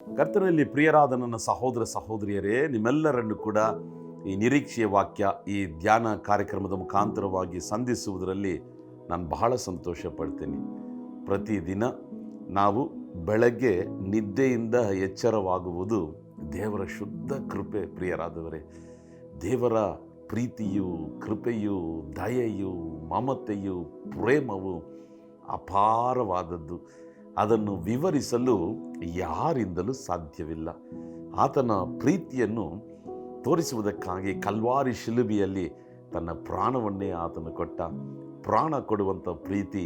ಕರ್ತನಲ್ಲಿ ಪ್ರಿಯರಾದ ನನ್ನ ಸಹೋದರ ಸಹೋದರಿಯರೇ, ನಿಮ್ಮೆಲ್ಲರನ್ನು ಕೂಡ ಈ ನಿರೀಕ್ಷೆಯ ವಾಕ್ಯ, ಈ ಧ್ಯಾನ ಕಾರ್ಯಕ್ರಮದ ಮುಖಾಂತರವಾಗಿ ಸಂಧಿಸುವುದರಲ್ಲಿ ನಾನು ಬಹಳ ಸಂತೋಷ ಪಡ್ತೀನಿ. ಪ್ರತಿದಿನ ನಾವು ಬೆಳಗ್ಗೆ ನಿದ್ದೆಯಿಂದ ಎಚ್ಚರವಾಗುವುದು ದೇವರ ಶುದ್ಧ ಕೃಪೆ. ಪ್ರಿಯರಾದವರೇ, ದೇವರ ಪ್ರೀತಿಯು, ಕೃಪೆಯು, ದಯೆಯು, ಮಮತೆಯು, ಪ್ರೇಮವು ಅಪಾರವಾದದ್ದು. ಅದನ್ನು ವಿವರಿಸಲು ಯಾರಿಂದಲೂ ಸಾಧ್ಯವಿಲ್ಲ. ಆತನ ಪ್ರೀತಿಯನ್ನು ತೋರಿಸುವುದಕ್ಕಾಗಿ ಕಲ್ವಾರಿ ಶಿಲುಬೆಯಲ್ಲಿ ತನ್ನ ಪ್ರಾಣವನ್ನೇ ಆತನು ಕೊಟ್ಟ. ಪ್ರಾಣ ಕೊಡುವಂಥ ಪ್ರೀತಿ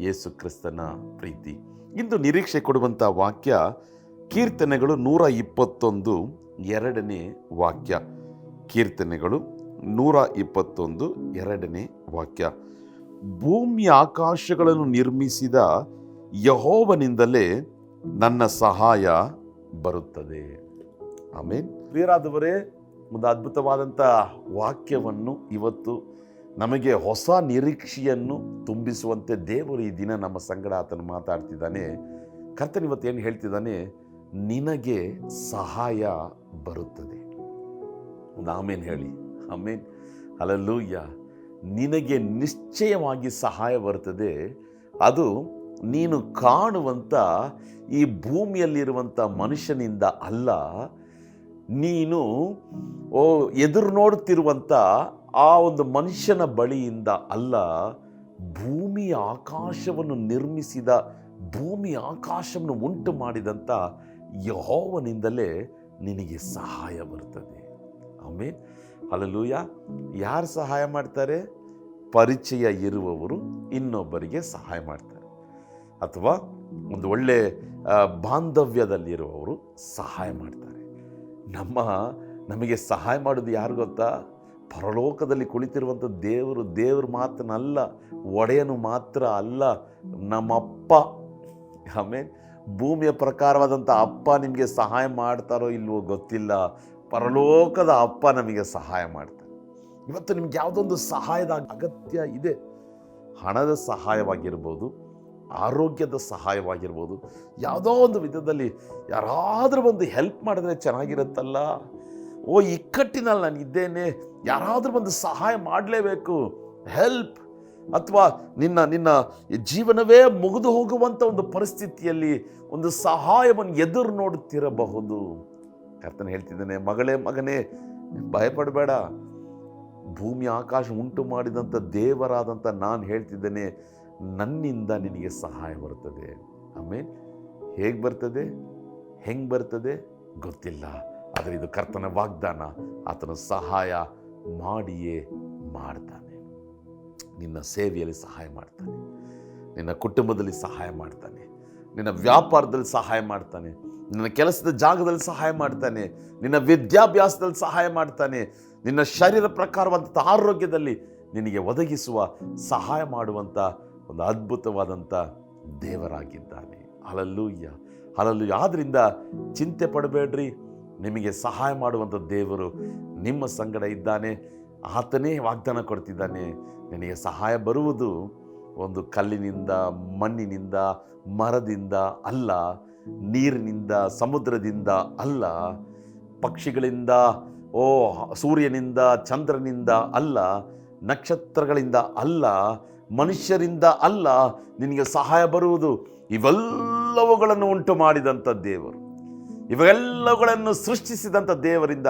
ಯೇಸು ಕ್ರಿಸ್ತನ ಪ್ರೀತಿ. ಇಂದು ನಿರೀಕ್ಷೆ ಕೊಡುವಂಥ ವಾಕ್ಯ ಕೀರ್ತನೆಗಳು 121 2ನೇ ವಾಕ್ಯ. ಕೀರ್ತನೆಗಳು 121 2ನೇ ವಾಕ್ಯ. ಭೂಮಿ ಆಕಾಶಗಳನ್ನು ನಿರ್ಮಿಸಿದ ಯೆಹೋವನಿಂದಲೇ ನನ್ನ ಸಹಾಯ ಬರುತ್ತದೆ. ಆಮೇನ್. ಪ್ರಿಯರಾದವರೇ, ಒಂದು ಅದ್ಭುತವಾದಂಥ ವಾಕ್ಯವನ್ನು ಇವತ್ತು ನಮಗೆ ಹೊಸ ನಿರೀಕ್ಷೆಯನ್ನು ತುಂಬಿಸುವಂತೆ ದೇವರು ಈ ದಿನ ನಮ್ಮ ಸಂಗಡ ಆತನು ಮಾತಾಡ್ತಿದ್ದಾನೆ. ಕರ್ತನು ಇವತ್ತು ಏನು ಹೇಳ್ತಿದ್ದಾನೆ? ನಿನಗೆ ಸಹಾಯ ಬರುತ್ತದೆ. ಒಂದು ಆಮೇನ್ ಹೇಳಿ. ಆಮೇನ್, ಹಲ್ಲೆಲೂಯಾ. ನಿನಗೆ ನಿಶ್ಚಯವಾಗಿ ಸಹಾಯ ಬರುತ್ತದೆ. ಅದು ನೀನು ಕಾಣುವಂಥ ಈ ಭೂಮಿಯಲ್ಲಿರುವಂಥ ಮನುಷ್ಯನಿಂದ ಅಲ್ಲ, ನೀನು ಎದುರು ನೋಡುತ್ತಿರುವಂಥ ಆ ಒಂದು ಮನುಷ್ಯನ ಬಳಿಯಿಂದ ಅಲ್ಲ, ಭೂಮಿ ಆಕಾಶವನ್ನು ನಿರ್ಮಿಸಿದ, ಭೂಮಿ ಆಕಾಶವನ್ನು ಉಂಟು ಮಾಡಿದಂಥ ಯೆಹೋವನಿಂದಲೇ ನಿನಗೆ ಸಹಾಯ ಬರ್ತದೆ. ಆಮೇನ್, ಹಲ್ಲೆಲೂಯಾ. ಯಾರು ಸಹಾಯ ಮಾಡ್ತಾರೆ? ಪರಿಚಯ ಇರುವವರು ಇನ್ನೊಬ್ಬರಿಗೆ ಸಹಾಯ ಮಾಡ್ತಾರೆ, ಅಥವಾ ಒಂದು ಒಳ್ಳೆ ಬಾಂಧವ್ಯದಲ್ಲಿರುವವರು ಸಹಾಯ ಮಾಡ್ತಾರೆ. ನಮಗೆ ಸಹಾಯ ಮಾಡೋದು ಯಾರು ಗೊತ್ತಾ? ಪರಲೋಕದಲ್ಲಿ ಕುಳಿತಿರುವಂಥ ದೇವರು ಮಾತ್ರನಲ್ಲ, ಒಡೆಯನು ಮಾತ್ರ ಅಲ್ಲ, ನಮ್ಮಪ್ಪ. ಆಮೇಲೆ ಭೂಮಿಯ ಪ್ರಕಾರವಾದಂಥ ಅಪ್ಪ ನಿಮಗೆ ಸಹಾಯ ಮಾಡ್ತಾರೋ ಇಲ್ವೋ ಗೊತ್ತಿಲ್ಲ, ಪರಲೋಕದ ಅಪ್ಪ ನಮಗೆ ಸಹಾಯ ಮಾಡ್ತಾರೆ. ಇವತ್ತು ನಿಮ್ಗೆ ಯಾವುದೊಂದು ಸಹಾಯದ ಅಗತ್ಯ ಇದೆ. ಹಣದ ಸಹಾಯವಾಗಿರ್ಬೋದು, ಆರೋಗ್ಯದ ಸಹಾಯವಾಗಿರ್ಬೋದು, ಯಾವುದೋ ಒಂದು ವಿಧದಲ್ಲಿ ಯಾರಾದರೂ ಒಂದು ಹೆಲ್ಪ್ ಮಾಡಿದ್ರೆ ಚೆನ್ನಾಗಿರುತ್ತಲ್ಲ. ಇಕ್ಕಟ್ಟಿನಲ್ಲಿ ನಾನು ಇದ್ದೇನೆ, ಯಾರಾದರೂ ಒಂದು ಸಹಾಯ ಮಾಡಲೇಬೇಕು, ಹೆಲ್ಪ್. ಅಥವಾ ನಿನ್ನ ಜೀವನವೇ ಮುಗಿದು ಹೋಗುವಂಥ ಒಂದು ಪರಿಸ್ಥಿತಿಯಲ್ಲಿ ಒಂದು ಸಹಾಯವನ್ನು ಎದುರು ನೋಡುತ್ತಿರಬಹುದು. ಕರ್ತನು ಹೇಳ್ತಿದ್ದಾನೆ, ಮಗನೇ ಭಯಪಡಬೇಡ. ಭೂಮಿ ಆಕಾಶ ಉಂಟು ಮಾಡಿದಂಥ ದೇವರಾದಂಥ ನಾನು ಹೇಳ್ತಿದ್ದೇನೆ, ನನ್ನಿಂದ ನಿನಗೆ ಸಹಾಯ ಬರ್ತದೆ. ಆಮೇಲೆ ಹೇಗೆ ಬರ್ತದೆ, ಹೆಂಗೆ ಬರ್ತದೆ ಗೊತ್ತಿಲ್ಲ, ಆದರೆ ಇದು ಕರ್ತನ ವಾಗ್ದಾನ. ಆತನ ಸಹಾಯ ಮಾಡಿಯೇ ಮಾಡ್ತಾನೆ. ನಿನ್ನ ಸೇವೆಯಲ್ಲಿ ಸಹಾಯ ಮಾಡ್ತಾನೆ, ನಿನ್ನ ಕುಟುಂಬದಲ್ಲಿ ಸಹಾಯ ಮಾಡ್ತಾನೆ, ನಿನ್ನ ವ್ಯಾಪಾರದಲ್ಲಿ ಸಹಾಯ ಮಾಡ್ತಾನೆ, ನಿನ್ನ ಕೆಲಸದ ಜಾಗದಲ್ಲಿ ಸಹಾಯ ಮಾಡ್ತಾನೆ, ನಿನ್ನ ವಿದ್ಯಾಭ್ಯಾಸದಲ್ಲಿ ಸಹಾಯ ಮಾಡ್ತಾನೆ, ನಿನ್ನ ಶರೀರ ಪ್ರಕಾರವಾದಂಥ ಆರೋಗ್ಯದಲ್ಲಿ ನಿನಗೆ ಒದಗಿಸುವ ಸಹಾಯ ಮಾಡುವಂಥ ಒಂದು ಅದ್ಭುತವಾದಂಥ ದೇವರಾಗಿದ್ದಾನೆ. Hallelujah, hallelujah. ಆದ್ದರಿಂದ ಚಿಂತೆ ಪಡಬೇಡ್ರಿ, ನಿಮಗೆ ಸಹಾಯ ಮಾಡುವಂಥ ದೇವರು ನಿಮ್ಮ ಸಂಗಡ ಇದ್ದಾನೆ. ಆತನೇ ವಾಗ್ದಾನ ಕೊಡ್ತಿದ್ದಾನೆ, ನಿನಗೆ ಸಹಾಯ ಬರುವುದು ಒಂದು ಕಲ್ಲಿನಿಂದ, ಮಣ್ಣಿನಿಂದ, ಮರದಿಂದ ಅಲ್ಲ, ನೀರಿನಿಂದ, ಸಮುದ್ರದಿಂದ ಅಲ್ಲ, ಪಕ್ಷಿಗಳಿಂದ, ಸೂರ್ಯನಿಂದ, ಚಂದ್ರನಿಂದ ಅಲ್ಲ, ನಕ್ಷತ್ರಗಳಿಂದ ಅಲ್ಲ, ಮನುಷ್ಯರಿಂದ ಅಲ್ಲ. ನಿನಗೆ ಸಹಾಯ ಬರುವುದು ಇವೆಲ್ಲವುಗಳನ್ನು ಉಂಟು ಮಾಡಿದಂಥ ದೇವರು, ಇವೆಲ್ಲವುಗಳನ್ನು ಸೃಷ್ಟಿಸಿದಂಥ ದೇವರಿಂದ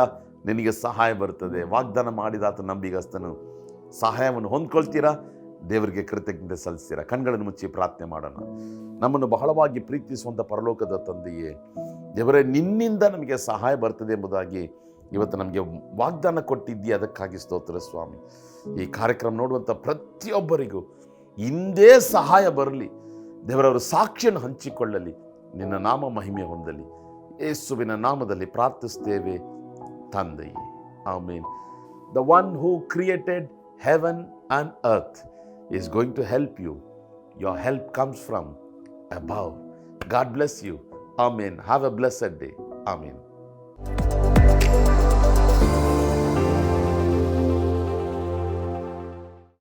ನಿನಗೆ ಸಹಾಯ ಬರ್ತದೆ. ವಾಗ್ದಾನ ಮಾಡಿದಾತ ನಂಬಿಗಸ್ತನು. ಸಹಾಯವನ್ನು ಹೊಂದ್ಕೊಳ್ತೀರಾ, ದೇವರಿಗೆ ಕೃತಜ್ಞತೆ ಸಲ್ಲಿಸ್ತೀರಾ. ಕಣ್ಗಳನ್ನು ಮುಚ್ಚಿ ಪ್ರಾರ್ಥನೆ ಮಾಡೋಣ. ನಮ್ಮನ್ನು ಬಹಳವಾಗಿ ಪ್ರೀತಿಸುವಂಥ ಪರಲೋಕದ ತಂದೆಯೇ, ದೇವರೇ, ನಿನ್ನಿಂದ ನಮಗೆ ಸಹಾಯ ಬರ್ತದೆ ಎಂಬುದಾಗಿ ಇವತ್ತು ನಮಗೆ ವಾಗ್ದಾನ ಕೊಟ್ಟಿದ್ದೀಯ, ಅದಕ್ಕಾಗಿ ಸ್ತೋತ್ರ ಸ್ವಾಮಿ. ಈ ಕಾರ್ಯಕ್ರಮ ನೋಡುವಂಥ ಪ್ರತಿಯೊಬ್ಬರಿಗೂ ಇಂದೇ ಸಹಾಯ ಬರಲಿ. ದೇವರವರು ಸಾಕ್ಷಿಯನ್ನು ಹಂಚಿಕೊಳ್ಳಲಿ, ನಿನ್ನ ನಾಮ ಮಹಿಮೆ ಹೊಂದಲಿ. ಯೇಸುವಿನ ನಾಮದಲ್ಲಿ ಪ್ರಾರ್ಥಿಸ್ತೇವೆ ತಂದೆಯೇ, ಆಮೇನ್. The one who created heaven and earth is going to help you. Your help comes from above. God bless you. Amen. Have a blessed day. Amen.